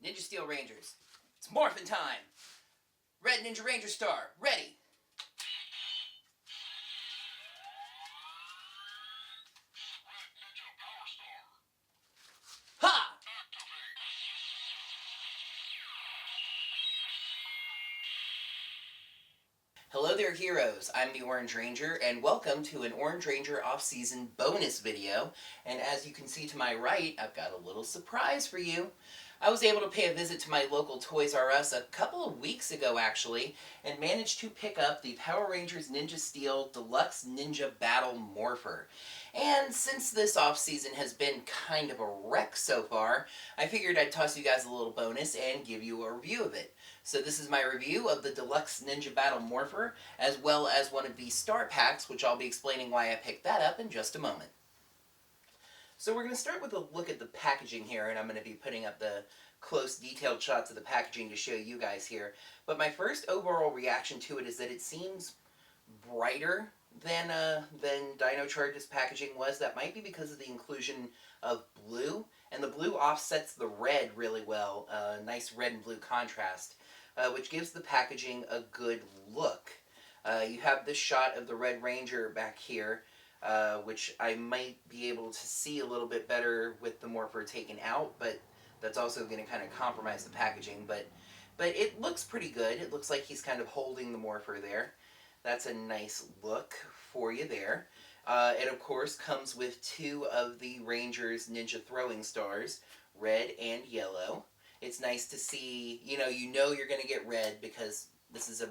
Ninja Steel Rangers. It's morphin' time! Red Ninja Ranger Star, ready! Ha! Hello there, heroes. I'm the Orange Ranger, and welcome to an Orange Ranger off-season bonus video. And as you can see to my right, I've got a little surprise for you. I was able to pay a visit to my local Toys R Us a couple of weeks ago, actually, and managed to pick up the Power Rangers Ninja Steel Deluxe Ninja Battle Morpher. And since this off-season has been kind of a wreck so far, I figured I'd toss you guys a little bonus and give you a review of it. So this is my review of the Deluxe Ninja Battle Morpher, as well as one of the star packs, which I'll be explaining why I picked that up in just a moment. So we're going to start with a look at the packaging here, and I'm going to be putting up the close detailed shots of the packaging to show you guys here. But my first overall reaction to it is that it seems brighter than Dino Charge's packaging was. That might be because of the inclusion of blue, and the blue offsets the red really well. Nice red and blue contrast, which gives the packaging a good look. You have this shot of the Red Ranger back here, which I might be able to see a little bit better with the Morpher taken out, but that's also going to kind of compromise the packaging. But it looks pretty good. It looks like he's kind of holding the Morpher there. That's a nice look for you there. It, of course, comes with two of the Rangers Ninja Throwing Stars, red and yellow. It's nice to see, you know you're going to get red because this is a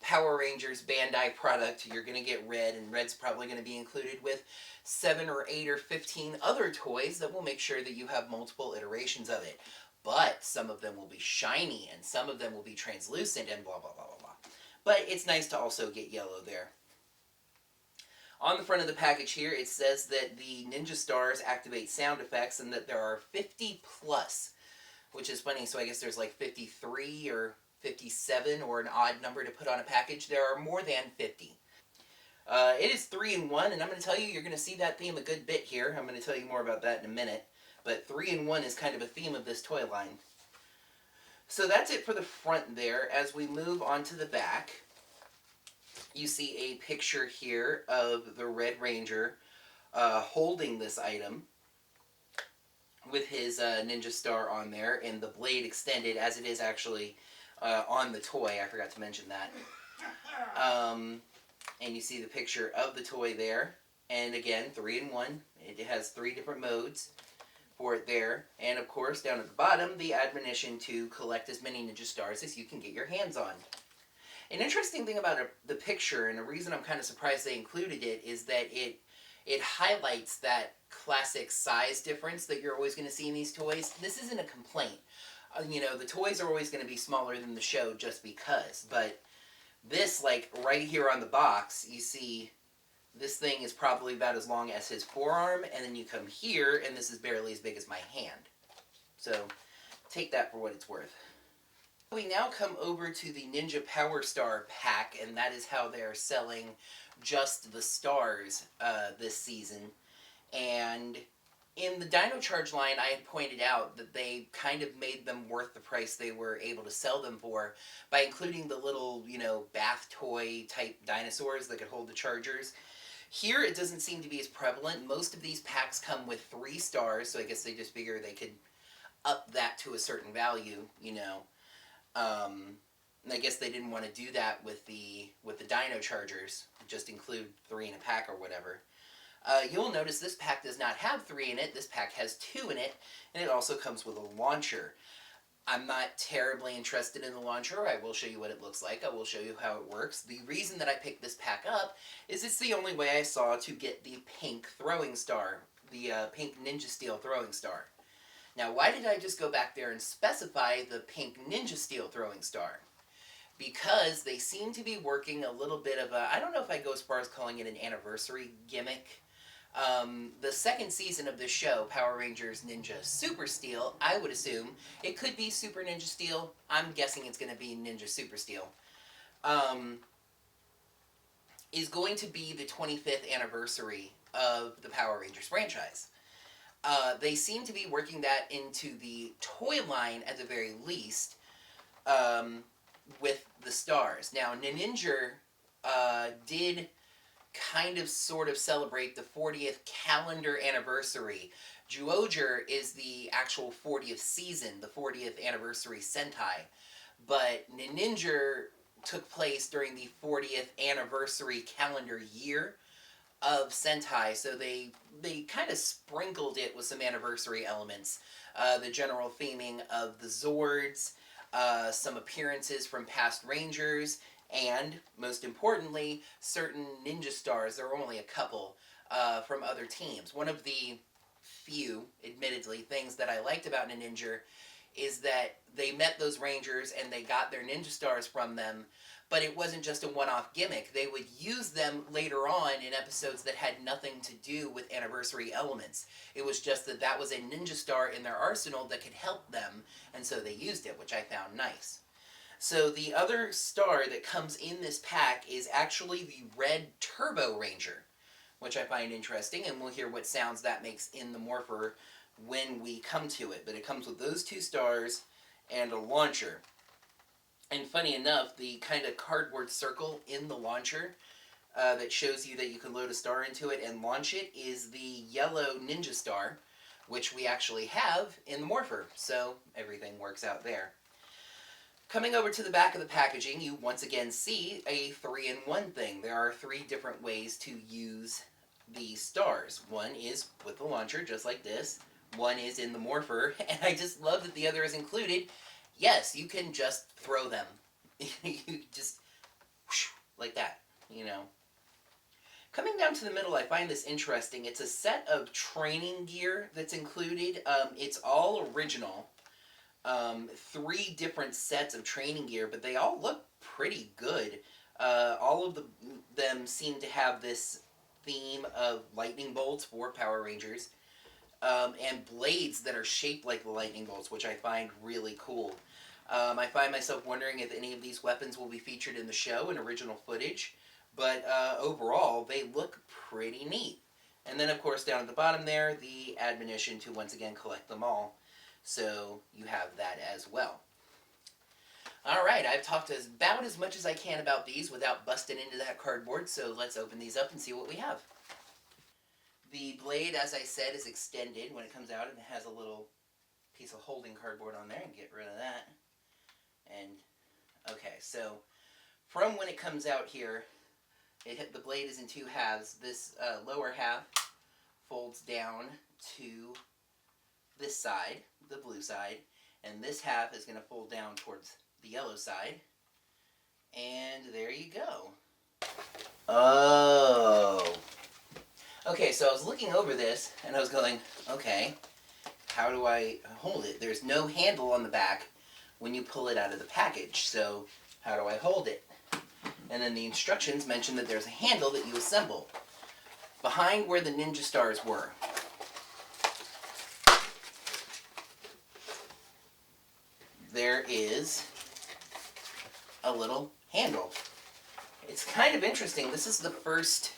Power Rangers Bandai product. You're going to get red, and red's probably going to be included with 7 or 8 or 15 other toys that will make sure that you have multiple iterations of it. But some of them will be shiny, and some of them will be translucent, and blah, blah, blah, blah, blah. But it's nice to also get yellow there. On the front of the package here, it says that the Ninja Stars activate sound effects and that there are 50 plus, which is funny. So I guess there's like 53 or 57 or an odd number to put on a package. There are more than 50. It is 3-in-1, and I'm going to tell you, you're going to see that theme a good bit here. I'm going to tell you more about that in a minute. But 3-in-1 is kind of a theme of this toy line. So that's it for the front there. As we move on to the back, you see a picture here of the Red Ranger holding this item with his Ninja Star on there, and the blade extended as it is actually on the toy. I forgot to mention that. And you see the picture of the toy there. And again, 3-in-1. It has 3 different modes for it there. And of course, down at the bottom, the admonition to collect as many Ninja Stars as you can get your hands on. An interesting thing about the picture, and the reason I'm kind of surprised they included it, is that it highlights that classic size difference that you're always going to see in these toys. This isn't a complaint. The toys are always going to be smaller than the show just because. But this, like right here on the box, you see this thing is probably about as long as his forearm, and then you come here, and this is barely as big as my hand. So take that for what it's worth. We now come over to the Ninja Power Star pack, and that is how they're selling just the stars this season. And in the Dino Charge line, I had pointed out that they kind of made them worth the price they were able to sell them for by including the little, bath toy type dinosaurs that could hold the Chargers. Here, it doesn't seem to be as prevalent. Most of these packs come with 3 stars, so I guess they just figure they could up that to a certain value, and I guess they didn't want to do that with the Dino Chargers, just include 3 in a pack or whatever. You'll notice this pack does not have 3 in it. This pack has 2 in it, and it also comes with a launcher. I'm not terribly interested in the launcher. I will show you what it looks like. I will show you how it works. The reason that I picked this pack up is it's the only way I saw to get the pink throwing star, the pink Ninja Steel throwing star. Now, why did I just go back there and specify the pink Ninja Steel throwing star? Because they seem to be working a little bit of a, I don't know if I go as far as calling it an anniversary gimmick. The second season of this show, Power Rangers Ninja Super Steel, I would assume, it could be Super Ninja Steel. I'm guessing it's going to be Ninja Super Steel. Is going to be the 25th anniversary of the Power Rangers franchise. They seem to be working that into the toy line at the very least, um, with the stars. Now, Ninninger did kind of sort of celebrate the 40th calendar anniversary. Zyuohger is the actual 40th season, the 40th anniversary Sentai. But Ninninger took place during the 40th anniversary calendar year of Sentai, so they kind of sprinkled it with some anniversary elements. The general theming of the Zords, some appearances from past Rangers, and, most importantly, certain ninja stars. There were only a couple from other teams. One of the few, admittedly, things that I liked about Ninja is that they met those Rangers and they got their ninja stars from them, but it wasn't just a one-off gimmick. They would use them later on in episodes that had nothing to do with anniversary elements. It was just that that was a ninja star in their arsenal that could help them, and so they used it, which I found nice. So the other star that comes in this pack is actually the Red Turbo Ranger, which I find interesting, and we'll hear what sounds that makes in the Morpher when we come to it. But it comes with those two stars and a launcher. And funny enough, the kind of cardboard circle in the launcher that shows you that you can load a star into it and launch it is the yellow Ninja Star, which we actually have in the Morpher. So everything works out there. Coming over to the back of the packaging, you once again see a 3-in-1 thing. There are 3 different ways to use the stars. One is with the launcher, just like this. One is in the Morpher, and I just love that the other is included. Yes, you can just throw them. You just, whoosh, like that, you know. Coming down to the middle, I find this interesting. It's a set of training gear that's included. It's all original. 3 different sets of training gear, but they all look pretty good. All of them seem to have this theme of lightning bolts for Power Rangers, and blades that are shaped like the lightning bolts, which I find really cool. I find myself wondering if any of these weapons will be featured in the show in original footage, but overall, they look pretty neat. And then, of course, down at the bottom there, the admonition to once again collect them all. So you have that as well. Alright, I've talked about as much as I can about these without busting into that cardboard, so let's open these up and see what we have. The blade, as I said, is extended when it comes out, and it has a little piece of holding cardboard on there, and get rid of that. And, okay, so from when it comes out here, the blade is in 2 halves. This lower half folds down to this side, the blue side, and this half is going to fold down towards the yellow side, and there you go. Oh. Okay, so I was looking over this, and I was going, okay, how do I hold it? There's no handle on the back when you pull it out of the package, so how do I hold it? And then the instructions mention that there's a handle that you assemble behind where the Ninja Stars were. There is a little handle. It's kind of interesting. This is the first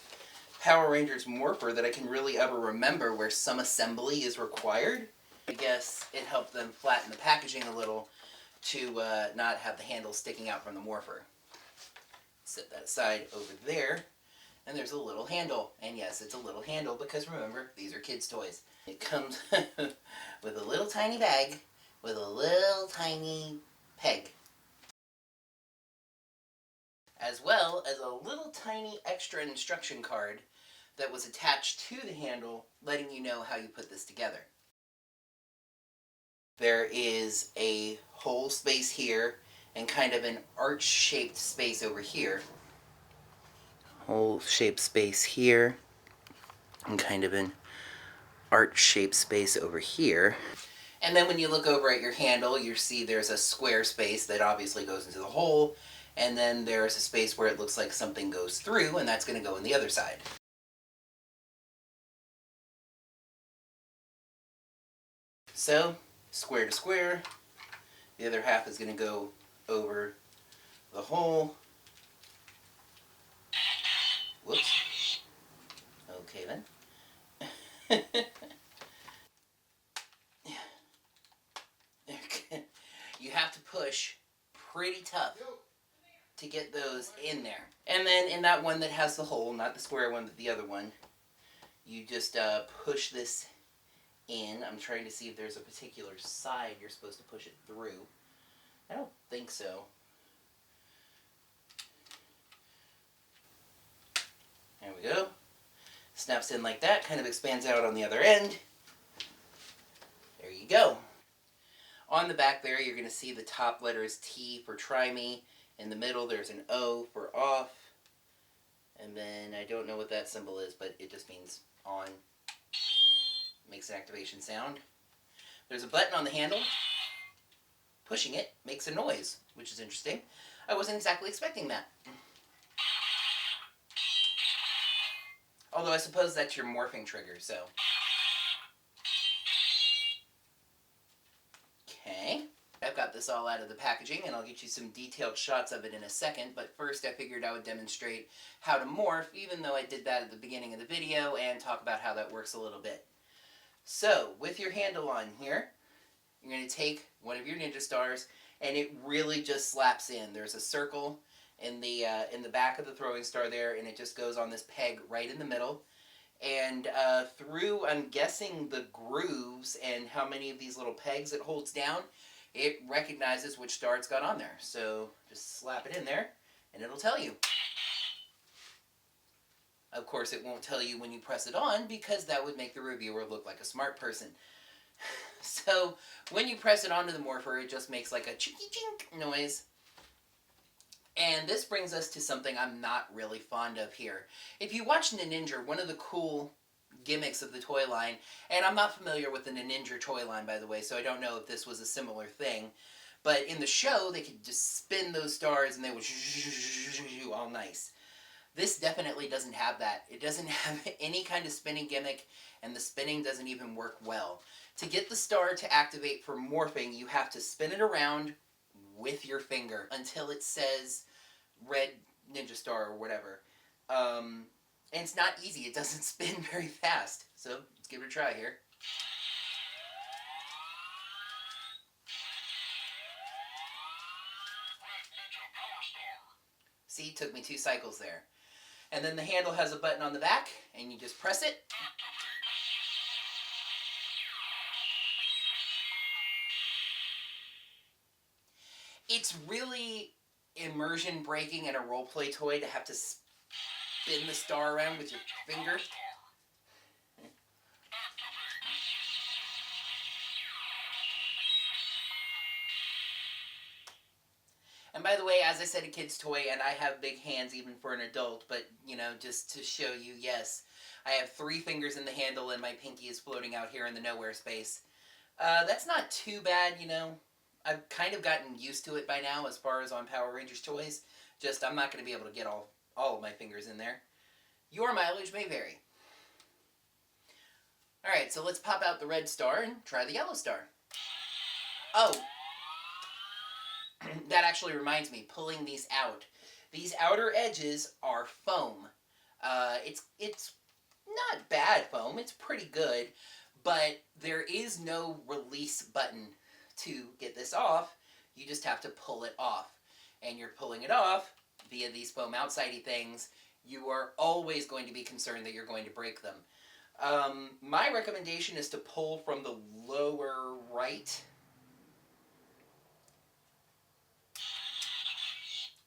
Power Rangers Morpher that I can really ever remember where some assembly is required. I guess it helped them flatten the packaging a little to not have the handle sticking out from the Morpher. Set that aside over there, and there's a little handle. And yes, it's a little handle because remember, these are kids' toys. It comes with a little tiny bag with a little tiny peg, as well as a little tiny extra instruction card that was attached to the handle, letting you know how you put this together. There is a hole space here and kind of an arch-shaped space over here. Hole-shaped space here and kind of an arch-shaped space over here. And then when you look over at your handle, you see there's a square space that obviously goes into the hole, and then there's a space where it looks like something goes through, and that's going to go on the other side. So, square to square, the other half is going to go over the hole. Whoops. Okay then. You have to push pretty tough to get those in there. And then in that one that has the hole, not the square one, but the other one, you just push this in. I'm trying to see if there's a particular side you're supposed to push it through. I don't think so. There we go. Snaps in like that, kind of expands out on the other end. There you go. On the back there, you're going to see the top letter is T for try me. In the middle, there's an O for off. And then I don't know what that symbol is, but it just means on. Makes an activation sound. There's a button on the handle. Pushing it makes a noise, which is interesting. I wasn't exactly expecting that. Although I suppose that's your morphing trigger, so. Okay. I've got this all out of the packaging, and I'll get you some detailed shots of it in a second, but first I figured I would demonstrate how to morph, even though I did that at the beginning of the video, and talk about how that works a little bit. So, with your handle on here, you're going to take one of your Ninja Stars, and it really just slaps in. There's a circle in the back of the throwing star there, and it just goes on this peg right in the middle. And through, I'm guessing, the grooves and how many of these little pegs it holds down, it recognizes which star it's got on there. So just slap it in there, and it'll tell you. Of course, it won't tell you when you press it on, because that would make the reviewer look like a smart person. So when you press it onto the morpher, it just makes like a chinky chink noise. And this brings us to something I'm not really fond of here. If you watch Ninninger, one of the cool gimmicks of the toy line, and I'm not familiar with the Ninninger toy line, by the way, so I don't know if this was a similar thing, but in the show, they could just spin those stars and they would all nice. This definitely doesn't have that. It doesn't have any kind of spinning gimmick, and the spinning doesn't even work well. To get the star to activate for morphing, you have to spin it around with your finger until it says red Ninja Star or whatever. And it's not easy. It doesn't spin very fast. So let's give it a try here. See, it took me 2 cycles there. And then the handle has a button on the back, and you just press it. It's really immersion breaking in a roleplay toy to have to spin the star around with your finger. And by the way, as I said, a kid's toy, and I have big hands even for an adult, but, you know, just to show you, yes, I have 3 fingers in the handle and my pinky is floating out here in the nowhere space. That's not too bad, you know. I've kind of gotten used to it by now as far as on Power Rangers toys. Just, I'm not going to be able to get all of my fingers in there. Your mileage may vary. Alright, so let's pop out the red star and try the yellow star. Oh, that actually reminds me, pulling these out. These outer edges are foam. It's not bad foam, it's pretty good, but there is no release button to get this off. You just have to pull it off. And you're pulling it off via these foam outsidey things. You are always going to be concerned that you're going to break them. My recommendation is to pull from the lower right.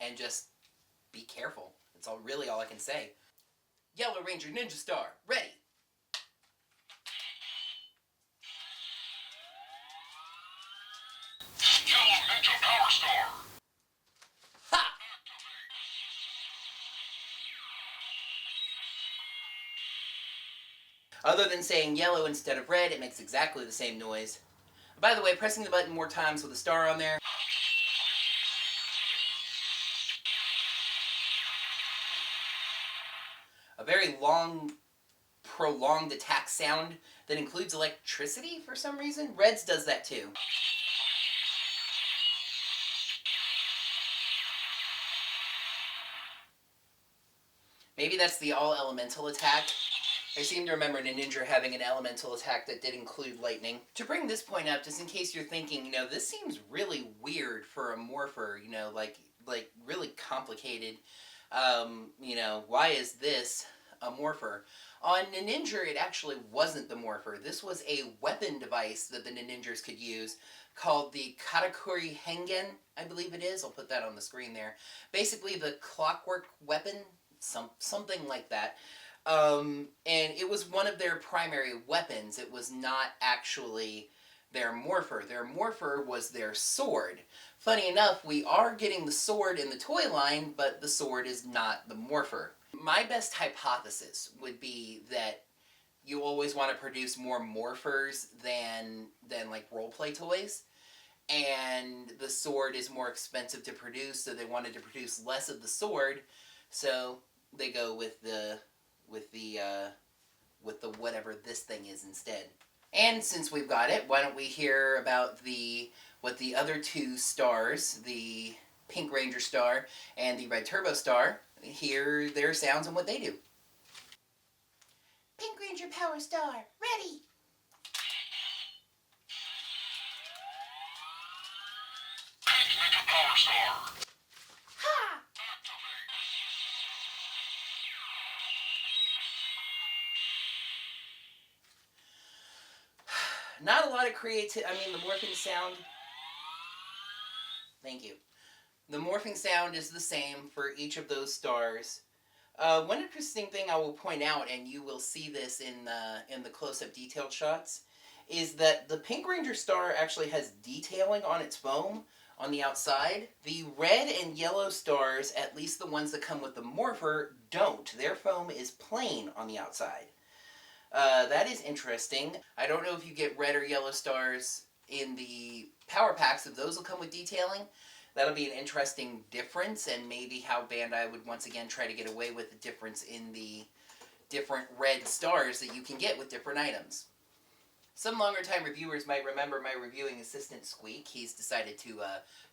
And just be careful. That's really all I can say. Yellow Ranger Ninja Star, ready! Yellow Ninja Power Star! Ha! Other than saying yellow instead of red, it makes exactly the same noise. By the way, pressing the button more times with a star on there a very long, prolonged attack sound that includes electricity for some reason. Red's does that too. Maybe that's the all-elemental attack. I seem to remember Ninninger having an elemental attack that did include lightning. To bring this point up, just in case you're thinking, this seems really weird for a morpher, like really complicated. Why is this a morpher? On Ninninger, it actually wasn't the morpher. This was a weapon device that the Niningers could use called the Katakuri Hengen, I believe it is. I'll put that on the screen there. Basically, the clockwork weapon, something like that. And it was one of their primary weapons. It was not actually their morpher. Their morpher was their sword. Funny enough, we are getting the sword in the toy line, but the sword is not the morpher. My best hypothesis would be that you always want to produce more morphers than like roleplay toys, and the sword is more expensive to produce, so they wanted to produce less of the sword, so they go with the whatever this thing is instead. And since we've got it, why don't we hear about what the other two stars, the Pink Ranger Star and the Red Turbo Star, hear their sounds and what they do. Pink Ranger Power Star, ready! Pink Ninja Power Star. Ha! Not a lot of creativity. I mean, the morphing sound. Thank you. The morphing sound is the same for each of those stars. One interesting thing I will point out, and you will see this in the close-up detailed shots, is that the Pink Ranger Star actually has detailing on its foam on the outside. The red and yellow stars, at least the ones that come with the morpher, don't. Their foam is plain on the outside. That is interesting. I don't know if you get red or yellow stars in the power packs, if those will come with detailing. That'll be an interesting difference, and maybe how Bandai would once again try to get away with the difference in the different red stars that you can get with different items. Some longer time reviewers might remember my reviewing assistant Squeak. He's decided to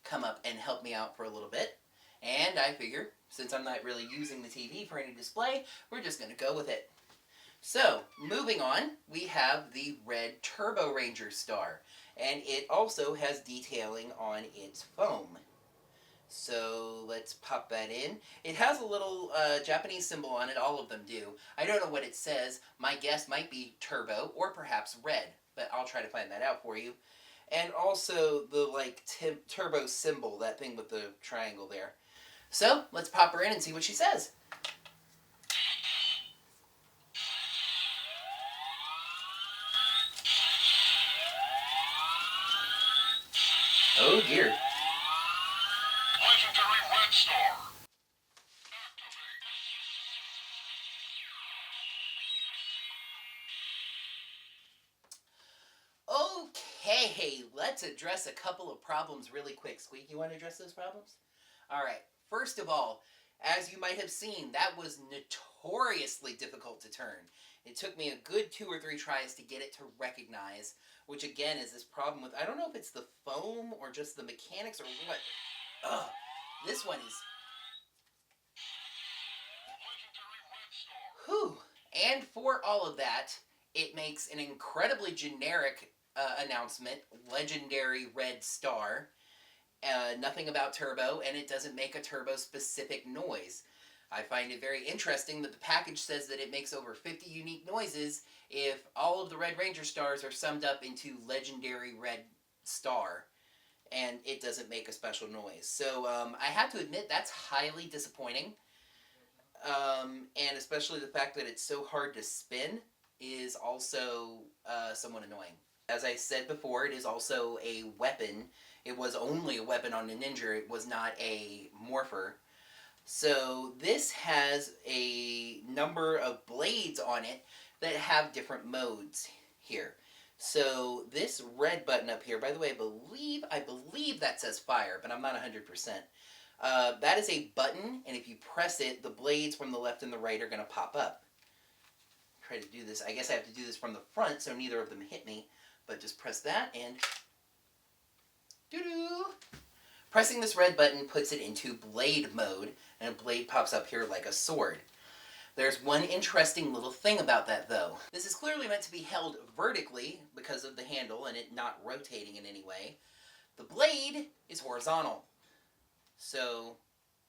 come up and help me out for a little bit. And I figure, since I'm not really using the TV for any display, we're just going to go with it. So, moving on, we have the Red Turbo Ranger Star. And it also has detailing on its foam. So let's pop that in. It has a little Japanese symbol on it. All of them do. I don't know what it says. My guess might be turbo or perhaps red, but I'll try to find that out for you. And also the turbo symbol, that thing with the triangle there. So let's pop her in and see what she says. Oh dear. Legendary Red Star. Okay, let's address a couple of problems really quick. Squeak, you want to address those problems? Alright, first of all, as you might have seen, that was notoriously difficult to turn. It took me a good 2 or 3 tries to get it to recognize, which again is this problem with, I don't know if it's the foam or just the mechanics or what. Ugh, this one is... Whew. And for all of that, it makes an incredibly generic announcement, Legendary Red Star. Nothing about turbo, and it doesn't make a turbo-specific noise. I find it very interesting that the package says that it makes over 50 unique noises if all of the Red Ranger stars are summed up into Legendary Red Star, and it doesn't make a special noise. So I have to admit that's highly disappointing, and especially the fact that it's so hard to spin is also somewhat annoying. As I said before, it is also a weapon. It was only a weapon on Ninninger. It was not a morpher. So this has a number of blades on it that have different modes here. So this red button up here, by the way, I believe that says fire, but I'm not 100%. That is a button, and if you press it, the blades from the left and the right are going to pop up. Try to do this. I guess I have to do this from the front so neither of them hit me. But just press that and doo-doo. Pressing this red button puts it into blade mode, and a blade pops up here like a sword. There's one interesting little thing about that, though. This is clearly meant to be held vertically because of the handle and it not rotating in any way. The blade is horizontal. So,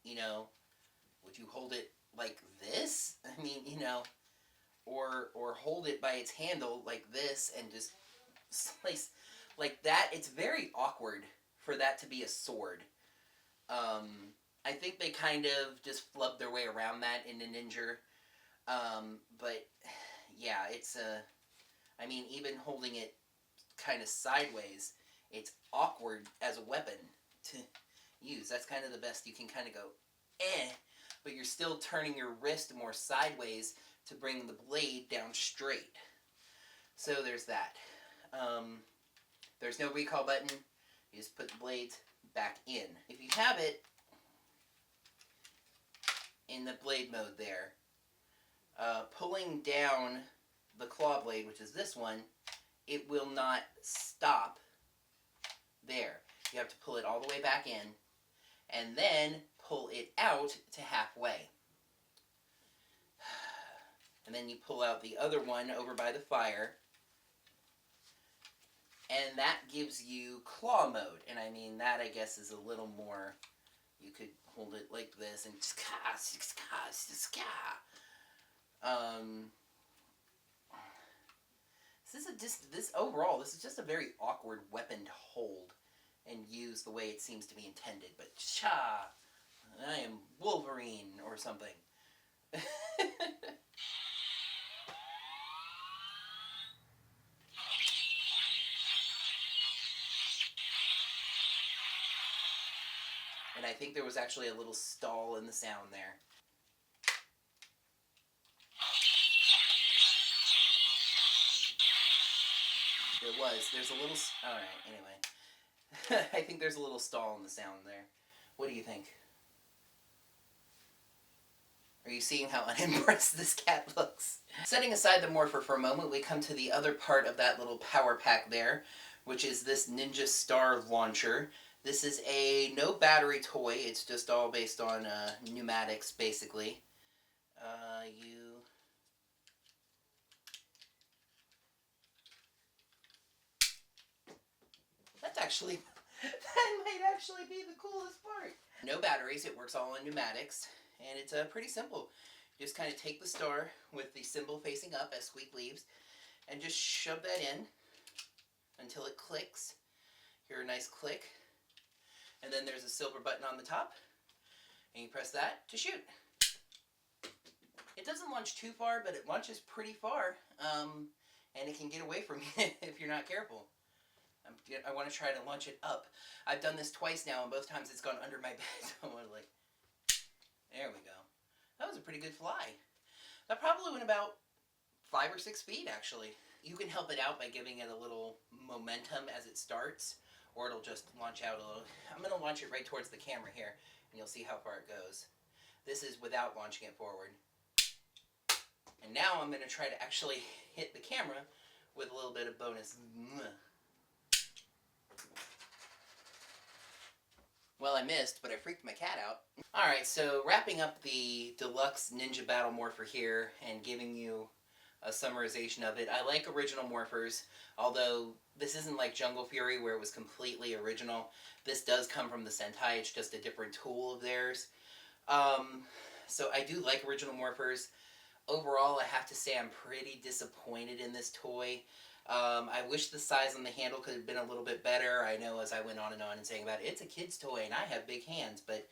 would you hold it like this? I mean, or hold it by its handle like this and just slice like that. It's very awkward for that to be a sword. I think they kind of just flubbed their way around that in Ninninger. But yeah, it's I mean, even holding it kind of sideways, it's awkward as a weapon to use. That's kind of the best. You can kind of go, but you're still turning your wrist more sideways to bring the blade down straight. So there's that. There's no recall button. You just put the blades back in. If you have it in the blade mode there, pulling down the claw blade, which is this one, it will not stop there. You have to pull it all the way back in and then pull it out to halfway. And then you pull out the other one over by the fire, and that gives you claw mode. And I mean, that I guess is a little more, you could hold it like this and this is just a very awkward weapon to hold and use the way it seems to be intended. But I am Wolverine or something. And I think there was actually a little stall in the sound there. There was. There's a little... Alright, anyway. I think there's a little stall in the sound there. What do you think? Are you seeing how unimpressed this cat looks? Setting aside the Morpher for a moment, we come to the other part of that little power pack there, which is this Ninja Star Launcher. This is a no battery toy. It's just all based on pneumatics, basically. That's actually... that might actually be the coolest part. No batteries. It works all on pneumatics. And it's pretty simple. You just kind of take the star with the symbol facing up, as Squeak leaves, and just shove that in until it clicks. Hear a nice click. And then there's a silver button on the top, and you press that to shoot. It doesn't launch too far, but it launches pretty far, and it can get away from you if you're not careful. I want to try to launch it up. I've done this twice now, and both times it's gone under my bed. So I want to there we go. That was a pretty good fly. That probably went about 5 or 6 feet, actually. You can help it out by giving it a little momentum as it starts, or it'll just launch out a little. I'm going to launch it right towards the camera here, and you'll see how far it goes. This is without launching it forward. And now I'm going to try to actually hit the camera with a little bit of bonus. Well, I missed, but I freaked my cat out. Alright, so wrapping up the deluxe Ninja Battle Morpher here and giving you a summarization of it. I like original Morphers, although this isn't like Jungle Fury where it was completely original. This does come from the Sentai, it's just a different tool of theirs. So I do like original Morphers. Overall, I have to say I'm pretty disappointed in this toy. I wish the size on the handle could have been a little bit better. I know as I went on and saying about it, it's a kid's toy and I have big hands, but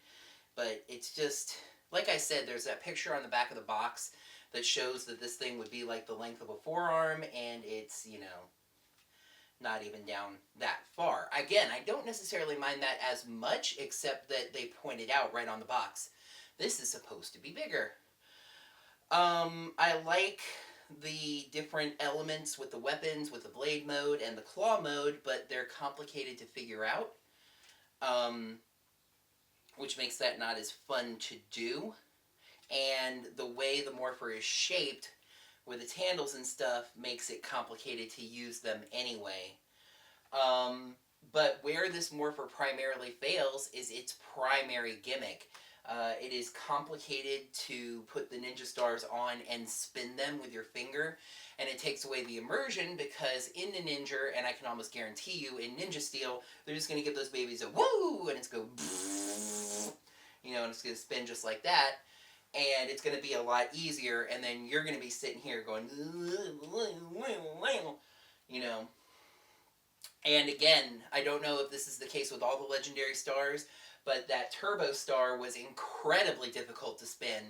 it's just, like I said, there's that picture on the back of the box that shows that this thing would be like the length of a forearm, and it's, not even down that far. Again, I don't necessarily mind that as much, except that they pointed out right on the box, this is supposed to be bigger. I like the different elements with the weapons, with the blade mode and the claw mode, but they're complicated to figure out, which makes that not as fun to do. And the way the Morpher is shaped with its handles and stuff makes it complicated to use them anyway. But where this Morpher primarily fails is its primary gimmick. It is complicated to put the Ninja Stars on and spin them with your finger, and it takes away the immersion because in the Ninja, and I can almost guarantee you in Ninja Steel, they're just going to give those babies a woo, and it's go, you know, and it's going to spin just like that, and it's going to be a lot easier, and then you're going to be sitting here going, you know. And again, I don't know if this is the case with all the legendary stars, but that turbo star was incredibly difficult to spin,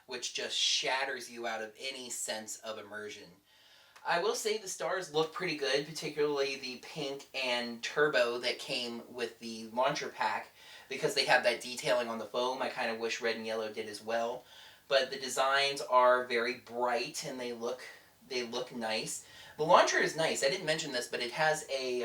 which just shatters you out of any sense of immersion. I will say the stars look pretty good, particularly the pink and turbo that came with the launcher pack, because they have that detailing on the foam. I kind of wish red and yellow did as well. But the designs are very bright and they look nice. The launcher is nice. I didn't mention this, but it has a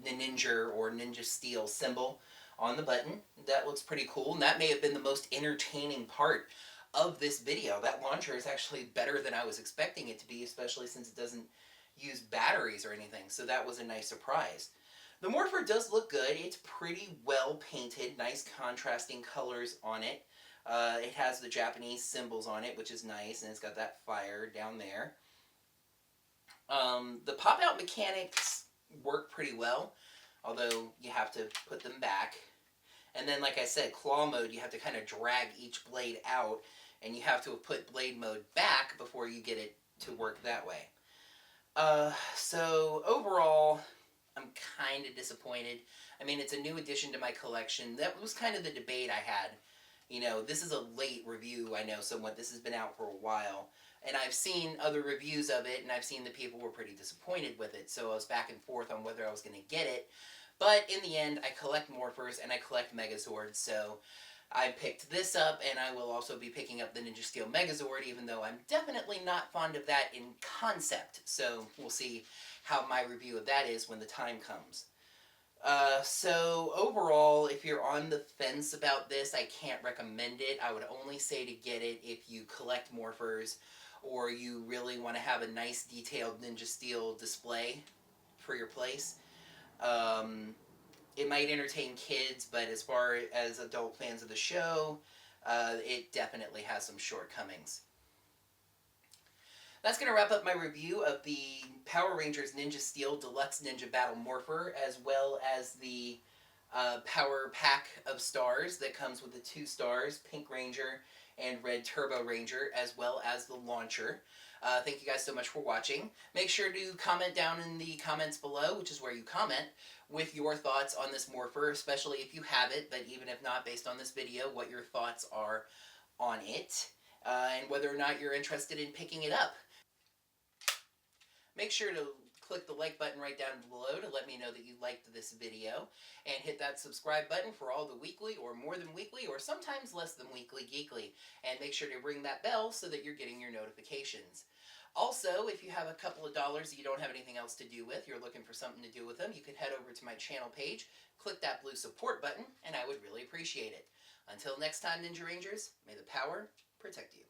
Ninninger or Ninja Steel symbol on the button. That looks pretty cool, and that may have been the most entertaining part of this video. That launcher is actually better than I was expecting it to be, especially since it doesn't use batteries or anything, so that was a nice surprise. The Morpher does look good. It's pretty well painted, nice contrasting colors on it. It has the Japanese symbols on it, which is nice, and it's got that fire down there. The pop-out mechanics work pretty well, although you have to put them back. And then, like I said, claw mode, you have to kind of drag each blade out, and you have to put blade mode back before you get it to work that way. So overall, I'm kind of disappointed. I mean, it's a new addition to my collection. That was kind of the debate I had. You know, this is a late review, I know somewhat. This has been out for a while. And I've seen other reviews of it, and I've seen that people were pretty disappointed with it. So I was back and forth on whether I was going to get it. But in the end, I collect Morphers and I collect Megazords, so I picked this up, and I will also be picking up the Ninja Steel Megazord, even though I'm definitely not fond of that in concept. So we'll see how my review of that is when the time comes. So overall, if you're on the fence about this, I can't recommend it. I would only say to get it if you collect Morphers, or you really want to have a nice detailed Ninja Steel display for your place. It might entertain kids, but as far as adult fans of the show, it definitely has some shortcomings. That's going to wrap up my review of the Power Rangers Ninja Steel Deluxe Ninja Battle Morpher, as well as the Power Pack of Stars that comes with the 2 stars, Pink Ranger and Red Turbo Ranger, as well as the launcher. Thank you guys so much for watching. Make sure to comment down in the comments below, which is where you comment, with your thoughts on this Morpher, especially if you have it, but even if not, based on this video, what your thoughts are on it, and whether or not you're interested in picking it up. Make sure to click the like button right down below to let me know that you liked this video, and hit that subscribe button for all the weekly or more than weekly or sometimes less than weekly geekly, and make sure to ring that bell so that you're getting your notifications. Also, if you have a couple of dollars that you don't have anything else to do with, you're looking for something to do with them, you can head over to my channel page, click that blue support button, and I would really appreciate it. Until next time, Ninja Rangers, may the power protect you.